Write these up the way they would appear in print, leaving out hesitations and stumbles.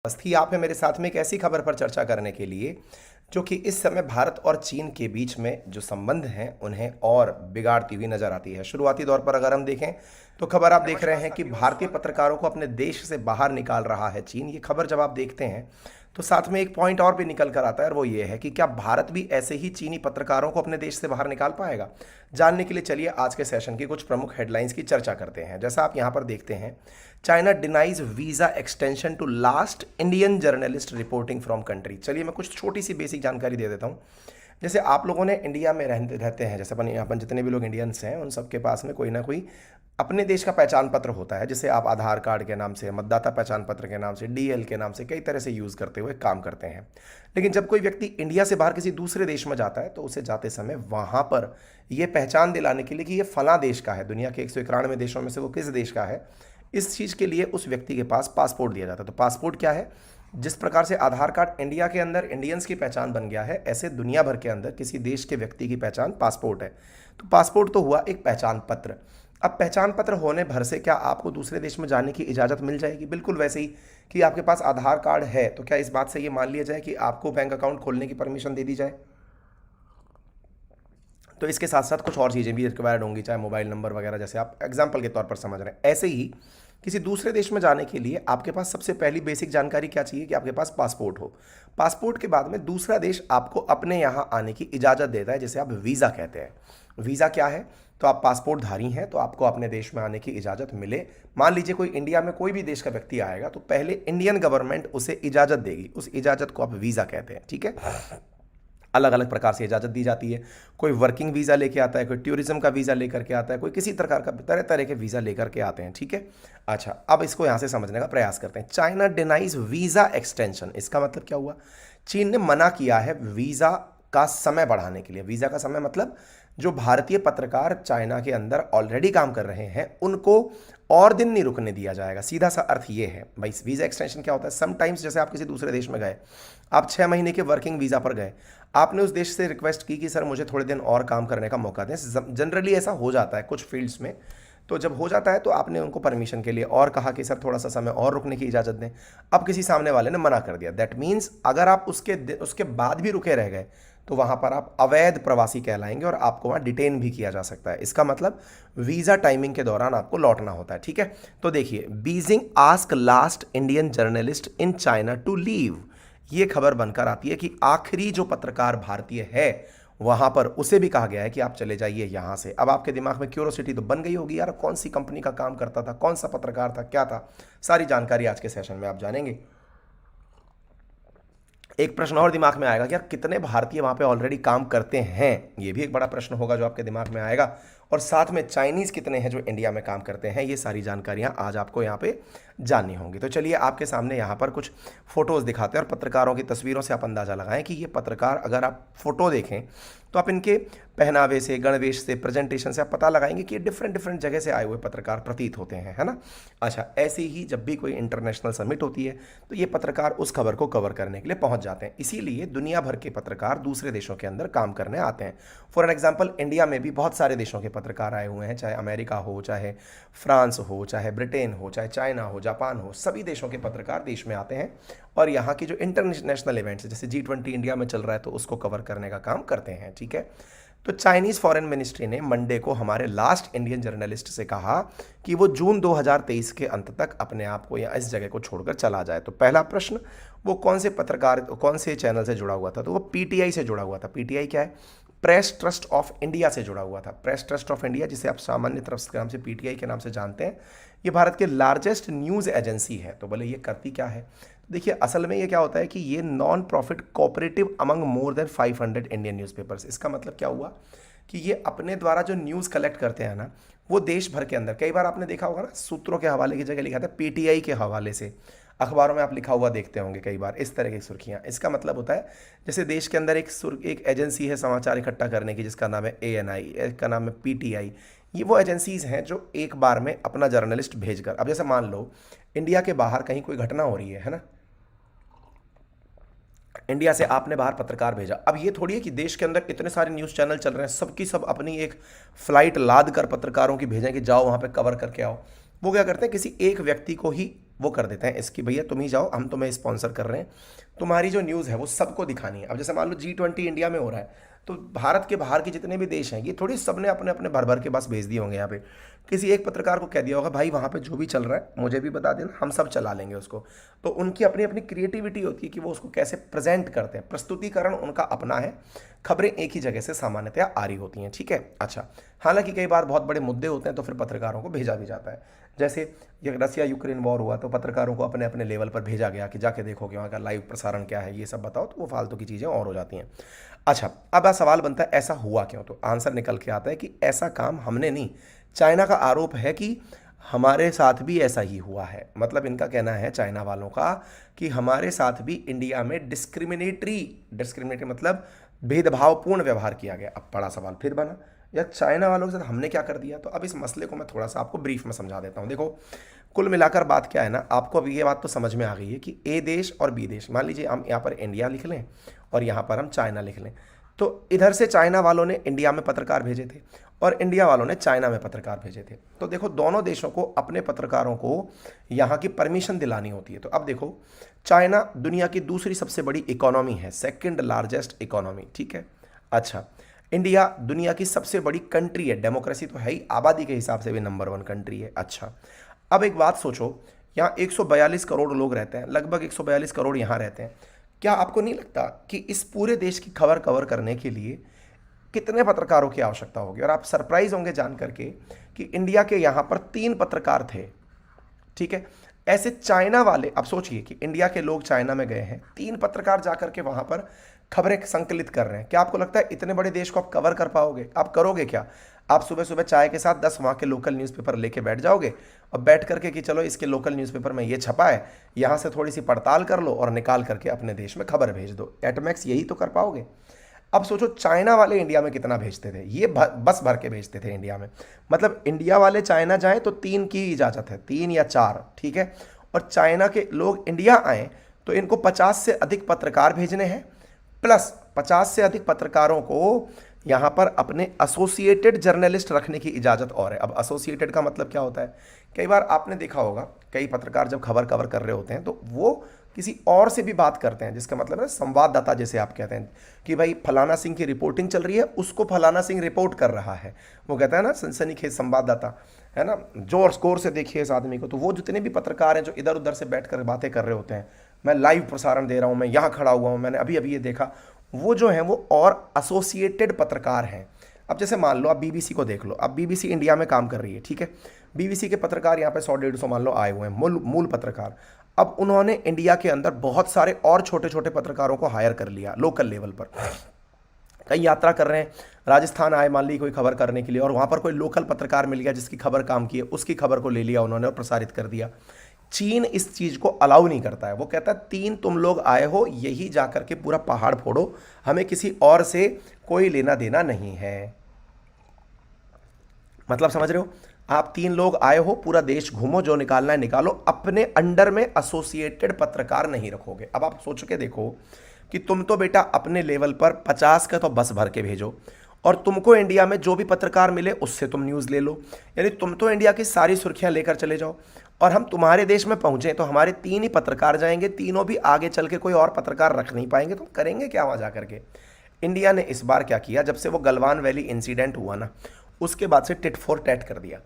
उपस्थित आप है मेरे साथ में एक ऐसी खबर पर चर्चा करने के लिए जो कि इस समय भारत और चीन के बीच में जो संबंध हैं उन्हें और बिगाड़ती हुई नजर आती है। शुरुआती दौर पर अगर हम देखें तो खबर आप देख रहे हैं कि भारतीय पत्रकारों को अपने देश से बाहर निकाल रहा है चीन। ये खबर जब आप देखते हैं तो साथ में एक पॉइंट और भी निकल कर आता है और वो ये है कि क्या भारत भी ऐसे ही चीनी पत्रकारों को अपने देश से बाहर निकाल पाएगा। जानने के लिए चलिए आज के सेशन की कुछ प्रमुख हेडलाइंस की चर्चा करते हैं। जैसा आप यहां पर देखते हैं, China denies visa extension to last Indian journalist reporting from country. चलिए मैं कुछ छोटी सी बेसिक जानकारी दे देता हूँ। जैसे आप लोगों ने इंडिया में रहते हैं, जैसे अपन जितने भी लोग इंडियंस हैं उन सबके पास में कोई ना कोई अपने देश का पहचान पत्र होता है, जिसे आप आधार कार्ड के नाम से, मतदाता पहचान पत्र के नाम से, डीएल के नाम से कई तरह से यूज़ करते हुए काम करते हैं। लेकिन जब कोई व्यक्ति इंडिया से बाहर किसी दूसरे देश में जाता है तो उसे जाते समय वहाँ पर यह पहचान दिलाने के लिए कि ये फला देश का है, दुनिया के 191 देशों में से वो किस देश का है, इस चीज़ के लिए उस व्यक्ति के पास पासपोर्ट दिया जाता है। तो पासपोर्ट क्या है? जिस प्रकार से आधार कार्ड इंडिया के अंदर इंडियंस की पहचान बन गया है, ऐसे दुनिया भर के अंदर किसी देश के व्यक्ति की पहचान पासपोर्ट है। तो पासपोर्ट तो हुआ एक पहचान पत्र। अब पहचान पत्र होने भर से क्या आपको दूसरे देश में जाने की इजाज़त मिल जाएगी? बिल्कुल वैसे ही कि आपके पास आधार कार्ड है तो क्या इस बात से ये मान लिया जाए कि आपको बैंक अकाउंट खोलने की परमिशन दे दी जाए? तो इसके साथ साथ कुछ और चीज़ें भी रिक्वायर्ड होंगी, चाहे मोबाइल नंबर वगैरह, जैसे आप एग्जाम्पल के तौर पर समझ रहे हैं। ऐसे ही किसी दूसरे देश में जाने के लिए आपके पास सबसे पहली बेसिक जानकारी क्या चाहिए कि आपके पास पासपोर्ट हो। पासपोर्ट के बाद में दूसरा देश आपको अपने यहाँ आने की इजाज़त देता है, जिसे आप वीज़ा कहते हैं। वीज़ा क्या है? तो आप पासपोर्ट धारी हैं तो आपको अपने देश में आने की इजाज़त मिले। मान लीजिए कोई इंडिया में कोई भी देश का व्यक्ति आएगा तो पहले इंडियन गवर्नमेंट उसे इजाज़त देगी, उस इजाज़त को आप वीज़ा कहते हैं। ठीक है, अलग अलग प्रकार से इजाज़त दी जाती है। कोई वर्किंग वीज़ा लेके आता है, कोई टूरिज्म का वीज़ा लेकर के आता है, कोई किसी प्रकार का तरह तरह के वीज़ा लेकर के आते हैं। ठीक है, अच्छा अब इसको यहाँ से समझने का प्रयास करते हैं। चाइना डिनाइज वीज़ा एक्सटेंशन, इसका मतलब क्या हुआ? चीन ने मना किया है वीज़ा का समय बढ़ाने के लिए। वीज़ा का समय मतलब जो भारतीय पत्रकार चाइना के अंदर ऑलरेडी काम कर रहे हैं उनको और दिन नहीं रुकने दिया जाएगा। सीधा सा अर्थ ये है भाई। वीज़ा एक्सटेंशन क्या होता है? समटाइम्स जैसे आप किसी दूसरे देश में गए, आप 6 महीने के वर्किंग वीज़ा पर गए, आपने उस देश से रिक्वेस्ट की कि सर मुझे थोड़े दिन और काम करने का मौका दें। जनरली ऐसा हो जाता है कुछ फील्ड्स में। तो जब हो जाता है तो आपने उनको परमिशन के लिए और कहा कि सर थोड़ा सा समय और रुकने की इजाज़त दें। अब किसी सामने वाले ने मना कर दिया, दैट मीन्स अगर आप उसके बाद भी रुके रह गए तो वहाँ पर आप अवैध प्रवासी कहलाएंगे और आपको वहाँ डिटेन भी किया जा सकता है। इसका मतलब वीज़ा टाइमिंग के दौरान आपको लौटना होता है। ठीक है, तो देखिए, Beijing ask last Indian journalist in China to leave. ये खबर बनकर आती है कि आखिरी जो पत्रकार भारतीय है वहाँ पर उसे भी कहा गया है कि आप चले जाइए यहाँ से। अब आपके दिमाग में क्यूरोसिटी तो बन गई होगी, यार कौन सी कंपनी का काम करता था, कौन सा पत्रकार था, क्या था। सारी जानकारी आज के सेशन में आप जानेंगे। एक प्रश्न और दिमाग में आएगा कि यार कितने भारतीय वहाँ पे ऑलरेडी काम करते हैं, ये भी एक बड़ा प्रश्न होगा जो आपके दिमाग में आएगा। और साथ में चाइनीज़ कितने हैं जो इंडिया में काम करते हैं। ये सारी जानकारियाँ आज आपको यहाँ पे जाननी होंगी। तो चलिए आपके सामने यहाँ पर कुछ फ़ोटोज़ दिखाते हैं और पत्रकारों की तस्वीरों से आप अंदाज़ा लगाएं कि ये पत्रकार, अगर आप फ़ोटो देखें तो आप इनके पहनावे से, गणवेश से, प्रेजेंटेशन से आप पता लगाएंगे कि ये डिफरेंट डिफरेंट जगह से आए हुए पत्रकार प्रतीत होते हैं, है ना। अच्छा, ऐसे ही जब भी कोई इंटरनेशनल समिट होती है तो ये पत्रकार उस खबर को कवर करने के लिए पहुंच जाते हैं। इसीलिए दुनिया भर के पत्रकार दूसरे देशों के अंदर काम करने आते हैं। फॉर एन एग्जाम्पल, इंडिया में भी बहुत सारे देशों के पत्रकार आए हुए हैं, चाहे अमेरिका हो, चाहे फ्रांस हो, चाहे ब्रिटेन हो, चाहे चाइना हो, जापान हो, सभी देशों के पत्रकार देश में आते हैं और यहाँ की जो इंटरनेशनल इवेंट्स जैसे G20 इंडिया में चल रहा है तो उसको कवर करने का काम करते हैं। ठीक है, तो चाइनीज़ फॉरेन मिनिस्ट्री ने मंडे को हमारे लास्ट इंडियन जर्नलिस्ट से कहा कि वो जून 2023 के अंत तक अपने आप को या इस जगह को छोड़कर चला जाए। तो पहला प्रश्न, वो कौन से पत्रकार, कौन से चैनल से जुड़ा हुआ था? तो वो पीटीआई से जुड़ा हुआ था। पीटीआई क्या है? प्रेस ट्रस्ट ऑफ इंडिया से जुड़ा हुआ था। प्रेस ट्रस्ट ऑफ इंडिया, जिसे आप सामान्य तरफ के नाम से पीटीआई के नाम से जानते हैं, ये भारत के लार्जेस्ट न्यूज़ एजेंसी है। तो बोले ये करती क्या है? देखिए, असल में ये क्या होता है कि ये non profit cooperative among more than 500 Indian newspapers. इसका मतलब क्या हुआ कि ये अपने द्वारा जो न्यूज़ कलेक्ट करते हैं ना, वो देश भर के अंदर, कई बार आपने देखा होगा ना, सूत्रों के हवाले की जगह लिखा था पीटीआई के हवाले से। अखबारों में आप लिखा हुआ देखते होंगे कई बार इस तरह की सुर्खियाँ। इसका मतलब होता है जैसे देश के अंदर एक एजेंसी है समाचार इकट्ठा करने की, जिसका नाम है ANI, एक का नाम है PTI। ये वो एजेंसीज़ हैं जो एक बार में अपना जर्नलिस्ट भेजकर, अब जैसे मान लो इंडिया के बाहर कहीं कोई घटना हो रही है ना, इंडिया से आपने बाहर पत्रकार भेजा। अब ये थोड़ी है कि देश के अंदर इतने सारे न्यूज़ चैनल चल रहे हैं, सबकी सब अपनी एक फ्लाइट लाद कर पत्रकारों की भेजें कि जाओ वहाँ पे कवर करके आओ। वो क्या करते हैं, किसी एक व्यक्ति को ही वो कर देते हैं इसकी भैया तुम ही जाओ, हम तुम्हें स्पॉन्सर कर रहे हैं, तुम्हारी जो न्यूज़ है वो सबको दिखानी है। अब जैसे मान लो G20 इंडिया में हो रहा है, तो भारत के बाहर के जितने भी देश हैं ये थोड़ी सबने अपने अपने भर भर के बस भेज दिए होंगे यहाँ पे, किसी एक पत्रकार को कह दिया होगा भाई वहाँ पे जो भी चल रहा है मुझे भी बता देना, हम सब चला लेंगे उसको। तो उनकी अपनी अपनी क्रिएटिविटी होती है कि वो उसको कैसे प्रेजेंट करते हैं, प्रस्तुतिकरण उनका अपना है, खबरें एक ही जगह से सामान्यतया आ रही होती हैं, ठीक है। अच्छा, हालांकि कई बार बहुत बड़े मुद्दे होते हैं तो फिर पत्रकारों को भेजा भी जाता है। जैसे ये रसिया यूक्रेन वॉर हुआ तो पत्रकारों को अपने अपने लेवल पर भेजा गया कि जाके देखो कि वहाँ का लाइव प्रसारण क्या है, ये सब बताओ, तो वो फालतू की चीज़ें और हो जाती हैं। अच्छा, अब सवाल बनता है ऐसा हुआ क्यों, तो आंसर निकल के आता है कि ऐसा काम हमने नहीं, चाइना का आरोप है कि हमारे साथ भी ऐसा ही हुआ है। मतलब इनका कहना है चाइना वालों का कि हमारे साथ भी इंडिया में डिस्क्रिमिनेटरी मतलब भेदभावपूर्ण व्यवहार किया गया। अब बड़ा सवाल फिर बना, या चाइना वालों के साथ हमने क्या कर दिया। तो अब इस मसले को मैं थोड़ा सा आपको ब्रीफ में समझा देता हूँ। देखो, कुल मिलाकर बात क्या है ना, आपको अभी ये बात तो समझ में आ गई है कि ए देश और बी देश, मान लीजिए हम यहाँ पर इंडिया लिख लें और यहाँ पर हम चाइना लिख लें, तो इधर से चाइना वालों ने इंडिया में पत्रकार भेजे थे और इंडिया वालों ने चाइना में पत्रकार भेजे थे। तो देखो, दोनों देशों को अपने पत्रकारों को यहाँ की परमिशन दिलानी होती है। तो अब देखो, चाइना दुनिया की दूसरी सबसे बड़ी इकोनॉमी है, सेकंड लार्जेस्ट इकोनॉमी, ठीक है। अच्छा, इंडिया दुनिया की सबसे बड़ी कंट्री है, डेमोक्रेसी तो है ही, आबादी के हिसाब से भी नंबर 1 कंट्री है। अच्छा, अब एक बात सोचो, यहाँ 142 करोड़ लोग रहते हैं, लगभग 142 करोड़ यहाँ रहते हैं। क्या आपको नहीं लगता कि इस पूरे देश की खबर कवर करने के लिए कितने पत्रकारों की आवश्यकता होगी। और आप सरप्राइज होंगे जान करके कि इंडिया के यहाँ पर 3 पत्रकार थे, ठीक है। ऐसे चाइना वाले, अब सोचिए कि इंडिया के लोग चाइना में गए हैं, 3 पत्रकार जाकर के वहाँ पर खबरें संकलित कर रहे हैं। क्या आपको लगता है इतने बड़े देश को आप कवर कर पाओगे? आप करोगे क्या? आप सुबह सुबह चाय के साथ 10 वहाँ के लोकल न्यूज़पेपर लेके बैठ जाओगे और बैठ करके कि चलो इसके लोकल न्यूज़पेपर में ये छपा है, यहाँ से थोड़ी सी पड़ताल कर लो और निकाल करके अपने देश में खबर भेज दो। एटमैक्स यही तो कर पाओगे। अब सोचो, चाइना वाले इंडिया में कितना भेजते थे, ये बस भर के भेजते थे इंडिया में। मतलब इंडिया वाले चाइना जाएं तो 3 की इजाज़त है, 3 या 4, ठीक है। और चाइना के लोग इंडिया आएँ तो इनको 50 से अधिक पत्रकार भेजने हैं, प्लस 50 से अधिक पत्रकारों को यहाँ पर अपने एसोसिएटेड जर्नलिस्ट रखने की इजाज़त और है। अब एसोसिएटेड का मतलब क्या होता है? कई बार आपने देखा होगा, कई पत्रकार जब खबर कवर कर रहे होते हैं तो वो किसी और से भी बात करते हैं, जिसका मतलब है संवाददाता, जैसे आप कहते हैं कि भाई फलाना सिंह की रिपोर्टिंग चल रही है, उसको फलाना सिंह रिपोर्ट कर रहा है। वो कहता है ना सनसनीखेज संवाददाता, है ना, जोर स्कोर से देखिए इस आदमी को। तो वो जितने भी पत्रकार हैं जो इधर उधर से बैठ कर बातें कर रहे होते हैं, मैं लाइव प्रसारण दे रहा हूँ, मैं यहाँ खड़ा हुआ हूँ, मैंने अभी अभी ये देखा, वो जो है वो और एसोसिएटेड पत्रकार हैं। अब जैसे मान लो आप बीबीसी को देख लो, अब बीबीसी इंडिया में काम कर रही है, ठीक है। बीबीसी के पत्रकार यहाँ पे 100-150 मान लो आए हुए हैं, मूल पत्रकार। अब उन्होंने इंडिया के अंदर बहुत सारे और छोटे छोटे पत्रकारों को हायर कर लिया लोकल लेवल पर। कई यात्रा कर रहे हैं, राजस्थान आए मान ली कोई खबर करने के लिए, और वहाँ पर कोई लोकल पत्रकार मिल गया जिसकी खबर काम की है, उसकी खबर को ले लिया उन्होंने और प्रसारित कर दिया। चीन इस चीज़ को अलाउ नहीं करता है। वो कहता है 3 तुम लोग आए हो, यही जाकर के पूरा पहाड़ फोड़ो, हमें किसी और से कोई लेना देना नहीं है। मतलब समझ रहे हो? आप 3 लोग आए हो, पूरा देश घूमो, जो निकालना है निकालो, अपने अंडर में एसोसिएटेड पत्रकार नहीं रखोगे। अब आप सोच के देखो कि तुम तो बेटा अपने लेवल पर 50 का तो बस भर के भेजो, और तुमको इंडिया में जो भी पत्रकार मिले उससे तुम न्यूज़ ले लो, यानी तुम तो इंडिया की सारी सुर्खियां लेकर चले जाओ, और हम तुम्हारे देश में पहुंचे तो हमारे 3 ही पत्रकार जाएंगे, तीनों भी आगे चल के कोई और पत्रकार रख नहीं पाएंगे, तो करेंगे क्या वहाँ जा करके। इंडिया ने इस बार क्या किया, जब से वो गलवान वैली इंसिडेंट हुआ ना, उसके बाद से टिट फॉर टैट कर दिया।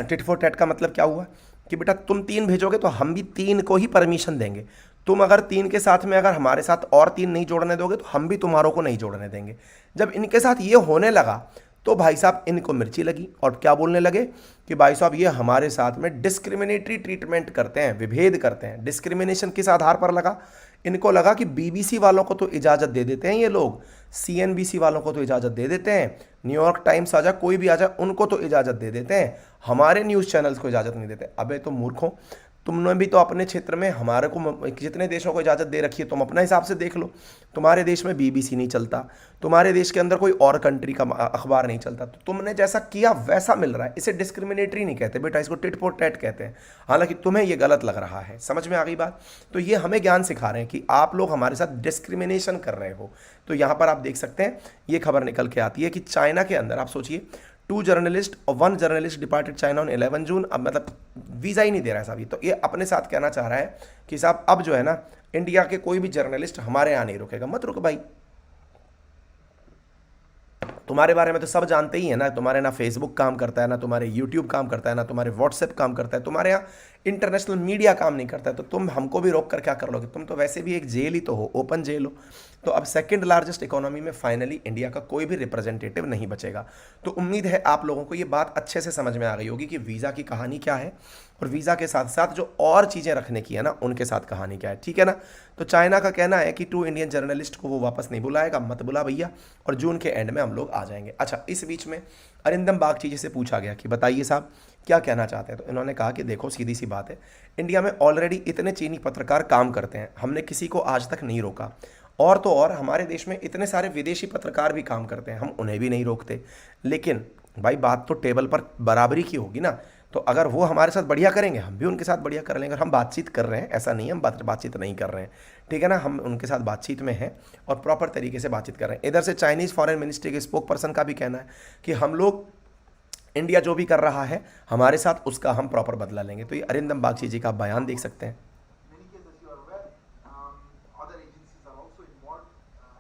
टिट फॉर टैट का मतलब क्या हुआ कि बेटा तुम 3 भेजोगे तो हम भी 3 को ही परमिशन देंगे, तुम अगर 3 के साथ में अगर हमारे साथ और 3 नहीं जोड़ने दोगे तो हम भी तुम्हारों को नहीं जोड़ने देंगे। जब इनके साथ ये होने लगा तो भाई साहब इनको मिर्ची लगी और क्या बोलने लगे कि भाई साहब ये हमारे साथ में डिस्क्रिमिनेटरी ट्रीटमेंट करते हैं, विभेद करते हैं। डिस्क्रिमिनेशन किस आधार पर लगा? इनको लगा कि बीबीसी वालों को तो इजाज़त दे देते हैं ये लोग, सीएनबीसी वालों को तो इजाज़त दे देते हैं, न्यूयॉर्क टाइम्स आ जाए, कोई भी आ जाए, उनको तो इजाज़त दे देते हैं, हमारे न्यूज़ चैनल्स को इजाज़त नहीं देते। अबे तो मूर्खों, तुमने भी तो अपने क्षेत्र में हमारे को जितने देशों को इजाज़त दे रखी है, तुम अपने हिसाब से देख लो। तुम्हारे देश में बीबीसी नहीं चलता, तुम्हारे देश के अंदर कोई और कंट्री का अखबार नहीं चलता, तो तुमने जैसा किया वैसा मिल रहा है। इसे डिस्क्रिमिनेटरी नहीं कहते बेटा, इसको टिट फॉर टैट कहते हैं। हालांकि तुम्हें ये गलत लग रहा है। समझ में आ गई बात? तो ये हमें ज्ञान सिखा रहे हैं कि आप लोग हमारे साथ डिस्क्रिमिनेशन कर रहे हो। तो यहाँ पर आप देख सकते हैं ये खबर निकल के आती है कि चाइना के अंदर आप सोचिए 2 जर्नलिस्ट और 1 जर्नलिस्ट डिपार्टेड चाइना ऑन 11 जून। अब मतलब वीज़ा ही नहीं दे रहा है साहब, ये तो ये अपने साथ कहना चाह रहा है कि साहब अब जो है ना इंडिया के कोई भी जर्नलिस्ट हमारे यहाँ नहीं रुकेगा। मत रुक भाई, तुम्हारे बारे में तो सब जानते ही है ना, तुम्हारे ना फेसबुक काम करता है, ना तुम्हारे यूट्यूब काम करता है, ना तुम्हारे व्हाट्सएप काम करता है, तुम्हारे यहाँ इंटरनेशनल मीडिया काम नहीं करता है, तो तुम हमको भी रोक कर क्या कर लोगे? तुम तो वैसे भी एक जेल ही तो हो, ओपन जेल हो। तो अब सेकंड लार्जेस्ट इकोनॉमी में फाइनली इंडिया का कोई भी रिप्रेजेंटेटिव नहीं बचेगा। तो उम्मीद है आप लोगों को ये बात अच्छे से समझ में आ गई होगी कि वीज़ा की कहानी क्या है और वीज़ा के साथ साथ जो और चीज़ें रखने की है ना उनके साथ कहानी क्या है, ठीक है ना। तो चाइना का कहना है कि 2 इंडियन जर्नलिस्ट को वो वापस नहीं बुलाएगा, मत बुला भैया, और जून के एंड में हम लोग आ जाएंगे। अच्छा, इस बीच में अरिंदम बागची जी से पूछा गया कि बताइए साहब क्या कहना चाहते हैं, तो इन्होंने कहा कि देखो सीधी सी बात है, इंडिया में ऑलरेडी इतने चीनी पत्रकार काम करते हैं, हमने किसी को आज तक नहीं रोका, और तो और हमारे देश में इतने सारे विदेशी पत्रकार भी काम करते हैं, हम उन्हें भी नहीं रोकते। लेकिन भाई बात तो टेबल पर बराबरी की होगी ना, तो अगर वो हमारे साथ बढ़िया करेंगे हम भी उनके साथ बढ़िया कर लेंगे। हम बातचीत कर रहे हैं, ऐसा नहीं है हम बातचीत नहीं कर रहे हैं, ठीक है ना, हम उनके साथ बातचीत में हैं और प्रॉपर तरीके से बातचीत कर रहे हैं। इधर से चाइनीज़ फॉरेन मिनिस्ट्री के स्पोक पर्सन का भी कहना है कि हम लोग इंडिया जो भी कर रहा है हमारे साथ उसका हम प्रॉपर बदला लेंगे। तो ये अरिंदम बागची जी का बयान देख सकते हैं। many cases you are aware, other agencies are also involved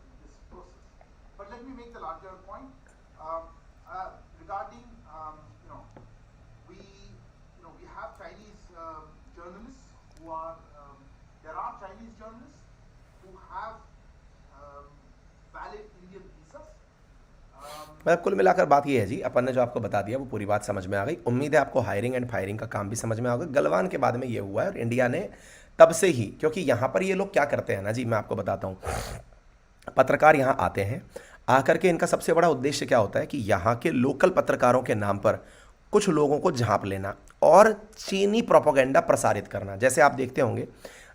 in this process. But let me make the larger point regarding we have Chinese journalists who are there are Chinese journalists who have valid Indian visas. मतलब कुल मिलाकर बात ये है जी, अपन ने जो आपको बता दिया वो पूरी बात समझ में आ गई। उम्मीद है आपको हायरिंग एंड फायरिंग का काम भी समझ में आ गया। गलवान के बाद में ये हुआ है और इंडिया ने तब से ही, क्योंकि यहाँ पर ये लोग क्या करते हैं ना जी, मैं आपको बताता हूँ, पत्रकार यहाँ आते हैं, आकर के इनका सबसे बड़ा उद्देश्य क्या होता है कि यहाँ के लोकल पत्रकारों के नाम पर कुछ लोगों को झांप लेना और चीनी प्रोपोगेंडा प्रसारित करना। जैसे आप देखते होंगे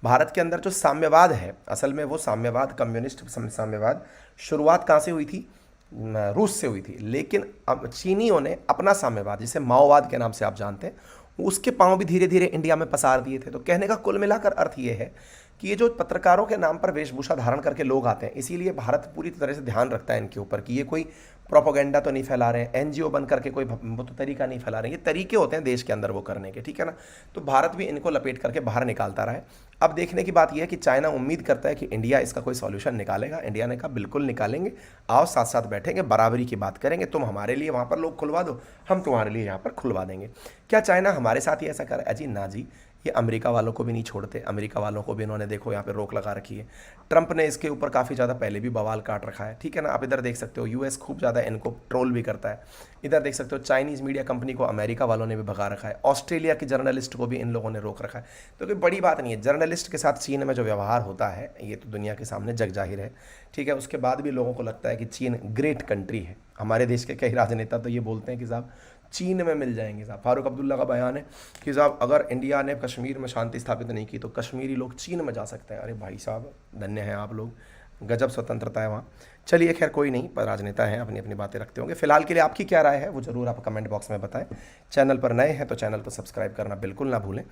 भारत के अंदर जो साम्यवाद है, असल में वो साम्यवाद, कम्युनिस्ट साम्यवाद शुरुआत कहाँ से हुई थी? रूस से हुई थी। लेकिन अब चीनियों ने अपना साम्यवाद, जिसे माओवाद के नाम से आप जानते हैं, उसके पांव भी धीरे धीरे इंडिया में पसार दिए थे। तो कहने का कुल मिलाकर अर्थ ये है कि ये जो पत्रकारों के नाम पर वेशभूषा धारण करके लोग आते हैं, इसीलिए भारत पूरी तरह से ध्यान रखता है इनके ऊपर कि ये कोई प्रोपोगेंडा तो नहीं फैला रहे हैं, एनजीओ बन करके कोई वो तो तरीका नहीं फैला रहे हैं। ये तरीके होते हैं देश के अंदर वो करने के, ठीक है ना। तो भारत भी इनको लपेट करके बाहर निकालता रहा है। अब देखने की बात यह है कि चाइना उम्मीद करता है कि इंडिया इसका कोई सॉल्यूशन निकालेगा। इंडिया ने कहा बिल्कुल निकालेंगे, आओ साथ साथ बैठेंगे, बराबरी की बात करेंगे, तुम हमारे लिए वहाँ पर लोग खुलवा दो, हम तुम्हारे लिए यहाँ पर खुलवा देंगे। क्या चाइना हमारे साथ ही ऐसा कर रहा है? जी ना जी, ये अमेरिका वालों को भी नहीं छोड़ते। अमेरिका वालों को भी इन्होंने देखो यहाँ पे रोक लगा रखी है। ट्रंप ने इसके ऊपर काफ़ी ज़्यादा पहले भी बवाल काट रखा है, ठीक है ना। आप इधर देख सकते हो यूएस खूब ज़्यादा इनको ट्रोल भी करता है। इधर देख सकते हो चाइनीज़ मीडिया कंपनी को अमेरिका वालों ने भी भगा रखा है। ऑस्ट्रेलिया के जर्नलिस्ट को भी इन लोगों ने रोक रखा है। तो कोई बड़ी बात नहीं है, जर्नलिस्ट के साथ चीन में जो व्यवहार होता है ये तो दुनिया के सामने जग जाहिर है, ठीक है। उसके बाद भी लोगों को लगता है कि चीन ग्रेट कंट्री है। हमारे देश के कई राजनेता तो ये बोलते हैं कि साहब चीन में मिल जाएंगे। साहब फारूक अब्दुल्ला का बयान है कि साहब अगर इंडिया ने कश्मीर में शांति स्थापित नहीं की तो कश्मीरी लोग चीन में जा सकते हैं। अरे भाई साहब धन्य हैं आप लोग, गजब स्वतंत्रता है वहाँ। चलिए खैर कोई नहीं, पर राजनेता हैं, अपनी अपनी बातें रखते होंगे। फिलहाल के लिए आपकी क्या राय है वो ज़रूर आप कमेंट बॉक्स में बताएं। चैनल पर नए हैं तो चैनल को सब्सक्राइब करना बिल्कुल ना भूलें।